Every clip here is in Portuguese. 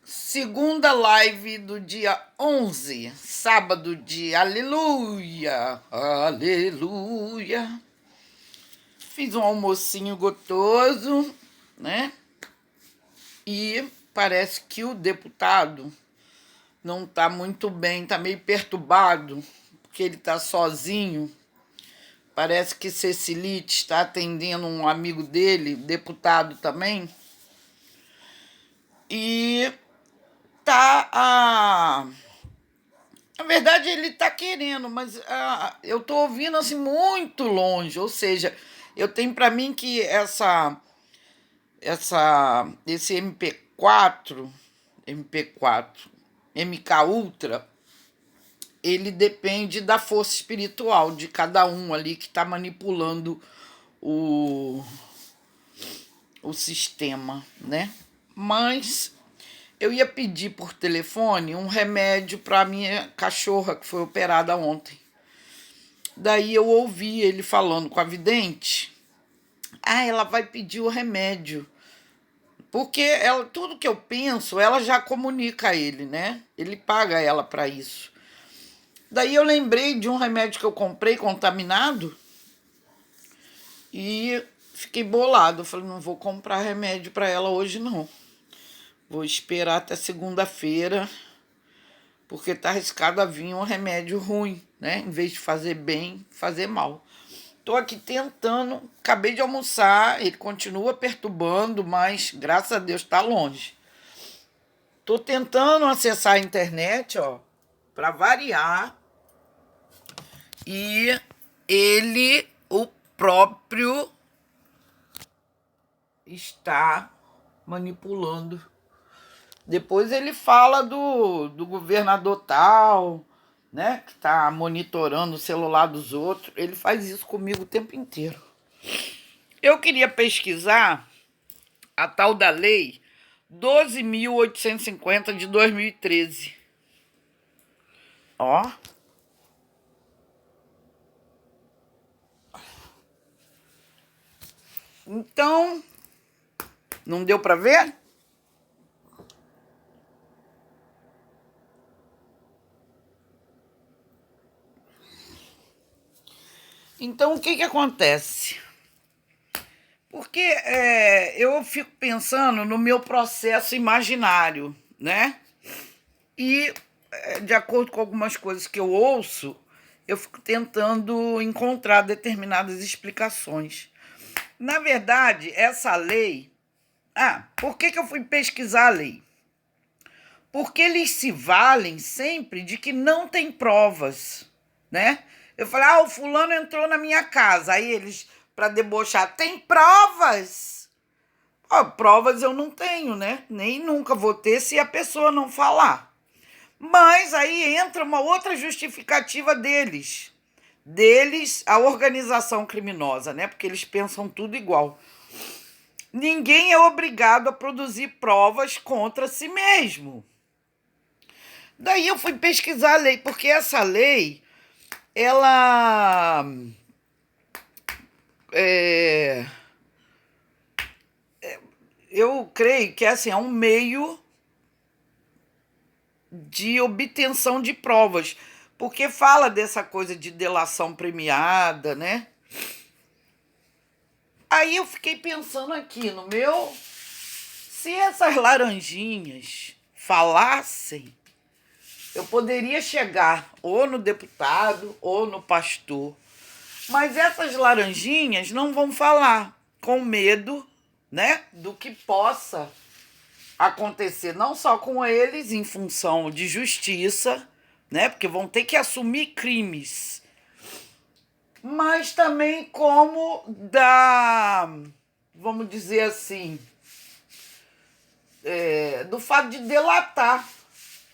Segunda live do dia 11, sábado de aleluia, aleluia. Fiz um almocinho gostoso, né? E parece que o deputado não tá muito bem, tá meio perturbado, porque ele tá sozinho. Parece que Cecilite está atendendo um amigo dele, deputado também. E tá na verdade, ele está querendo, mas eu estou ouvindo assim muito longe. Ou seja, eu tenho para mim que esse MP4, MK Ultra, ele depende da força espiritual de cada um ali que está manipulando o sistema, né? Mas eu ia pedir por telefone um remédio para minha cachorra que foi operada ontem. Daí eu ouvi ele falando com a vidente. Ela vai pedir o remédio. Porque ela, tudo que eu penso, ela já comunica a ele, né? Ele paga ela para isso. Daí eu lembrei de um remédio que eu comprei contaminado e fiquei bolado. Falei, não vou comprar remédio para ela hoje, não. Vou esperar até segunda-feira, porque tá arriscado a vir um remédio ruim, né? Em vez de fazer bem, fazer mal. Tô aqui tentando, acabei de almoçar, ele continua perturbando, mas graças a Deus tá longe. Tô tentando acessar a internet, ó, para variar, e ele, o próprio, está manipulando. Depois ele fala do governador tal, né, que tá monitorando o celular dos outros. Ele faz isso comigo o tempo inteiro. Eu queria pesquisar a tal da lei 12.850 de 2013. Ó. Então, não deu para ver? Então, o que acontece? Porque eu fico pensando no meu processo imaginário, né? E, de acordo com algumas coisas que eu ouço, eu fico tentando encontrar determinadas explicações. Na verdade, essa lei... por que eu fui pesquisar a lei? Porque eles se valem sempre de que não tem provas, né? Eu falei, o fulano entrou na minha casa. Aí eles, para debochar, tem provas? Provas eu não tenho, né? Nem nunca vou ter se a pessoa não falar. Mas aí entra uma outra justificativa deles. A organização criminosa, né? Porque eles pensam tudo igual. Ninguém é obrigado a produzir provas contra si mesmo. Daí eu fui pesquisar a lei, porque essa lei, ela eu creio que assim, é um meio de obtenção de provas, porque fala dessa coisa de delação premiada, né? Aí eu fiquei pensando aqui no meu... Se essas laranjinhas falassem, eu poderia chegar ou no deputado ou no pastor. Mas essas laranjinhas não vão falar, com medo, né, do que possa acontecer, não só com eles, em função de justiça, né, porque vão ter que assumir crimes, mas também como vamos dizer assim, do fato de delatar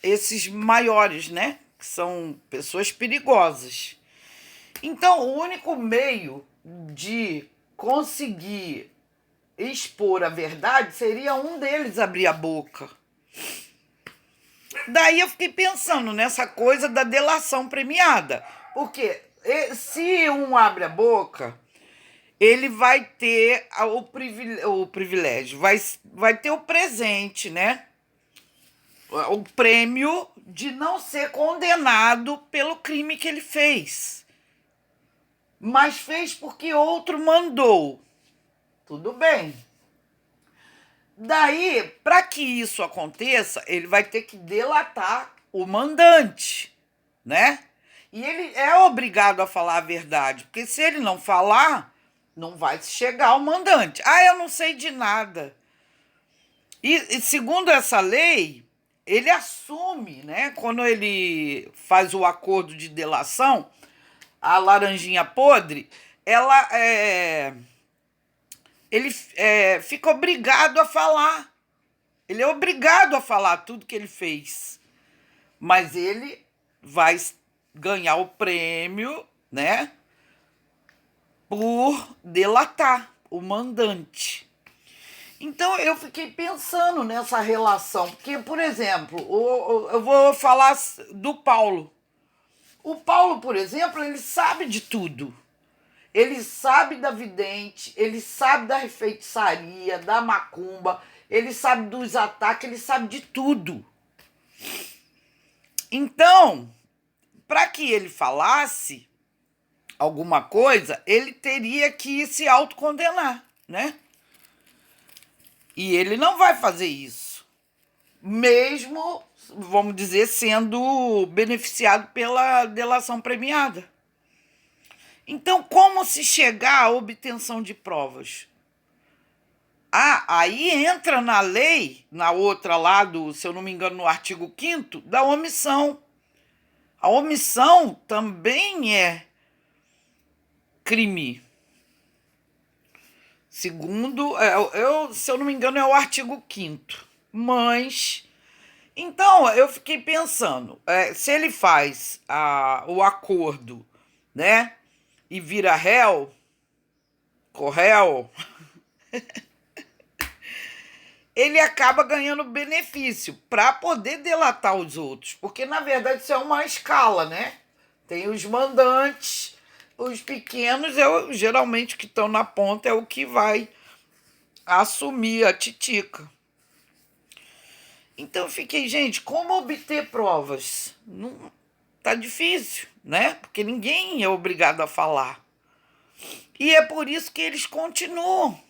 esses maiores, né, que são pessoas perigosas. Então, o único meio de conseguir expor a verdade seria um deles abrir a boca. Daí eu fiquei pensando nessa coisa da delação premiada. Porque se um abre a boca, ele vai ter o privilégio, vai ter o presente, né? o prêmio de não ser condenado pelo crime que ele fez. Mas fez porque outro mandou. Tudo bem. Daí, para que isso aconteça, ele vai ter que delatar o mandante, né? E ele é obrigado a falar a verdade, porque se ele não falar, não vai chegar ao mandante. Ah, eu não sei de nada. E segundo essa lei, ele assume, né? Quando ele faz o acordo de delação, a laranjinha podre, ele fica obrigado a falar. Ele é obrigado a falar tudo que ele fez. Mas ele vai ganhar o prêmio, né? Por delatar o mandante. Então, eu fiquei pensando nessa relação. Porque, por exemplo, eu vou falar do Paulo. O Paulo, por exemplo, ele sabe de tudo. Ele sabe da vidente, ele sabe da feitiçaria, da macumba, ele sabe dos ataques, ele sabe de tudo. Então, para que ele falasse alguma coisa, ele teria que se autocondenar, né? E ele não vai fazer isso, mesmo, vamos dizer, sendo beneficiado pela delação premiada. Então, como se chegar à obtenção de provas? Ah, aí entra na lei, na outra lá, se eu não me engano, no artigo 5º, da omissão. A omissão também é crime. Segundo, se eu não me engano, é o artigo 5º. Mas, então, eu fiquei pensando, se ele faz o acordo, né, e vira réu, corréu, ele acaba ganhando benefício para poder delatar os outros. Porque, na verdade, isso é uma escala, né? Tem os mandantes, os pequenos, geralmente que estão na ponta é o que vai assumir a titica. Então, eu fiquei, gente, como obter provas? Não, tá difícil, né? Porque ninguém é obrigado a falar. E é por isso que eles continuam.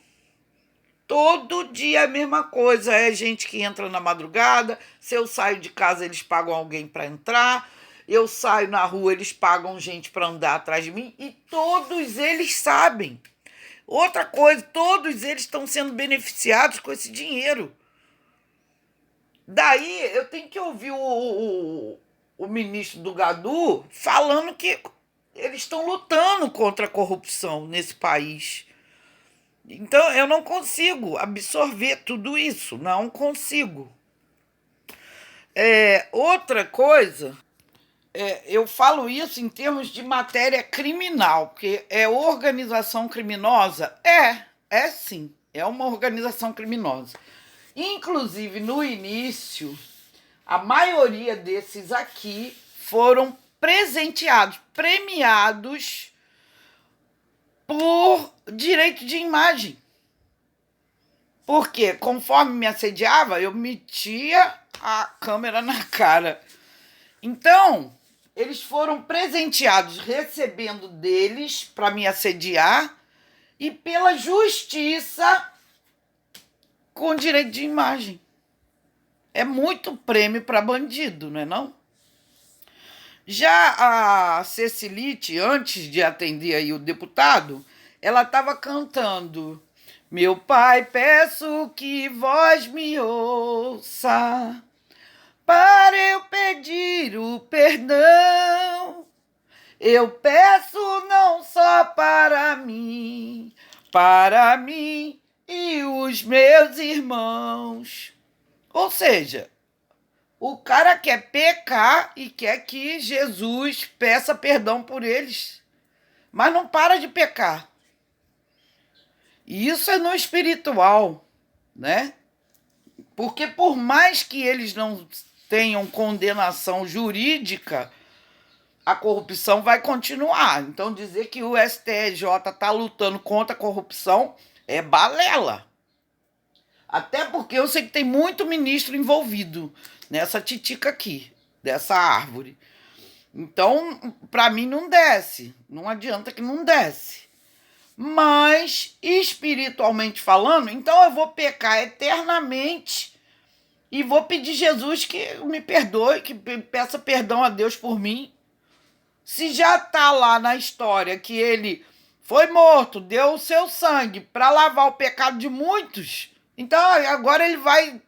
Todo dia a mesma coisa. É gente que entra na madrugada. Se eu saio de casa, eles pagam alguém para entrar. Eu saio na rua, eles pagam gente para andar atrás de mim. E todos eles sabem. Outra coisa, todos eles estão sendo beneficiados com esse dinheiro. Daí eu tenho que ouvir o ministro do Gadu falando que eles estão lutando contra a corrupção nesse país. Então, eu não consigo absorver tudo isso, não consigo. Outra coisa, eu falo isso em termos de matéria criminal, porque é organização criminosa? É sim, é uma organização criminosa. Inclusive, no início, a maioria desses aqui foram presenteados, premiados por direito de imagem. Porque, conforme me assediava, eu metia a câmera na cara. Então, eles foram presenteados recebendo deles para me assediar e pela justiça com direito de imagem. É muito prêmio para bandido, não é não? Já a Cecilite, antes de atender aí o deputado, ela estava cantando: meu pai, peço que vós me ouça, para eu pedir o perdão. Eu peço não só para mim e os meus irmãos. Ou seja, o cara quer pecar e quer que Jesus peça perdão por eles, mas não para de pecar. E isso é no espiritual, né? Porque por mais que eles não tenham condenação jurídica, a corrupção vai continuar. Então, dizer que o STJ está lutando contra a corrupção é balela. Até porque eu sei que tem muito ministro envolvido nessa titica aqui, dessa árvore. Então, para mim não desce. Não adianta que não desce. Mas, espiritualmente falando, então eu vou pecar eternamente e vou pedir Jesus que me perdoe, que peça perdão a Deus por mim. Se já está lá na história que ele foi morto, deu o seu sangue para lavar o pecado de muitos, então agora ele vai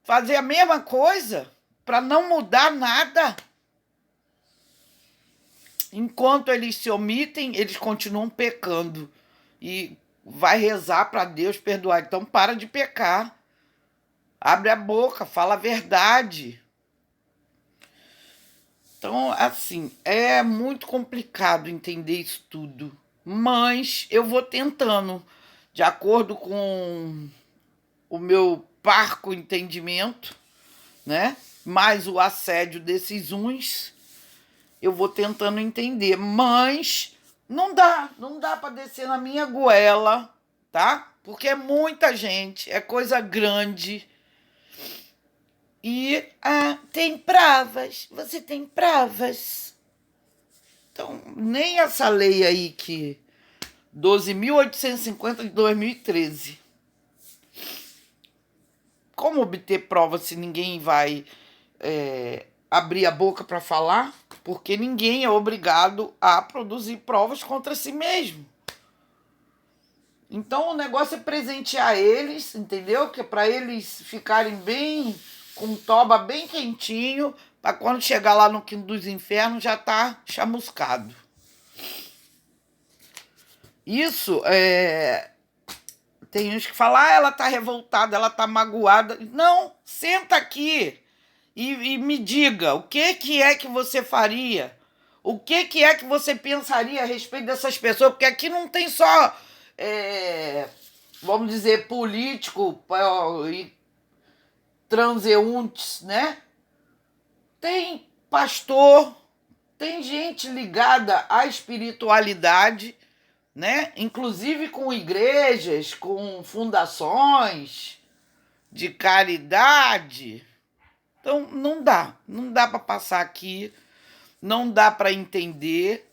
fazer a mesma coisa para não mudar nada? Enquanto eles se omitem, eles continuam pecando. E vai rezar para Deus perdoar. Então para de pecar. Abre a boca, fala a verdade. Então, assim, é muito complicado entender isso tudo. Mas eu vou tentando, de acordo com o meu parco entendimento, né? Mais o assédio desses uns, eu vou tentando entender. Mas não dá para descer na minha goela, tá? Porque é muita gente, é coisa grande. E tem provas, você tem provas. Então, nem essa lei aí que 12.850 de 2013. Como obter prova se ninguém vai abrir a boca para falar? Porque ninguém é obrigado a produzir provas contra si mesmo. Então o negócio é presentear eles, entendeu? Que é para eles ficarem bem, com toba bem quentinho, para quando chegar lá no quinto dos infernos já tá chamuscado. Isso tem uns que falam, ela tá revoltada, ela tá magoada. Não, senta aqui e me diga o que é que você faria, o que é que você pensaria a respeito dessas pessoas, porque aqui não tem só, vamos dizer, político e transeuntes, né? Tem pastor, tem gente ligada à espiritualidade, né? Inclusive com igrejas, com fundações de caridade. Então não dá para passar aqui, não dá para entender,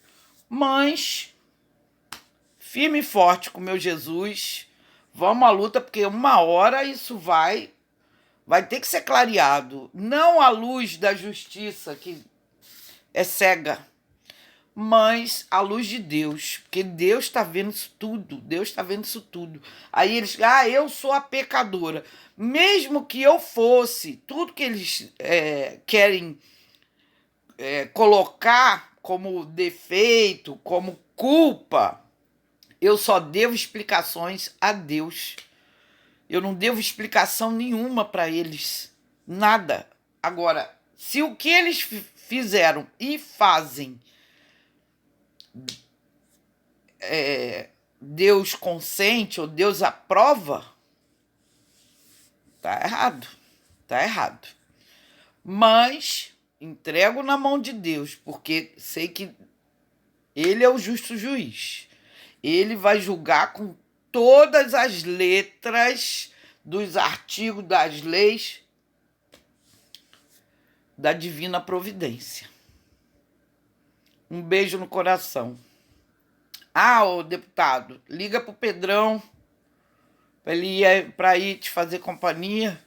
mas firme e forte com meu Jesus, vamos à luta, porque uma hora isso vai ter que ser clareado, não à luz da justiça que é cega, mas a luz de Deus, porque Deus está vendo isso tudo, Deus está vendo isso tudo. Aí eles, eu sou a pecadora. Mesmo que eu fosse, tudo que eles querem colocar como defeito, como culpa, eu só devo explicações a Deus. Eu não devo explicação nenhuma para eles, nada. Agora, se o que eles fizeram e fazem Deus consente ou Deus aprova, tá errado, tá errado. Mas entrego na mão de Deus, porque sei que Ele é o justo juiz. Ele vai julgar com todas as letras dos artigos das leis da divina providência. Um beijo no coração. Ô deputado, liga pro Pedrão para ele ir te fazer companhia.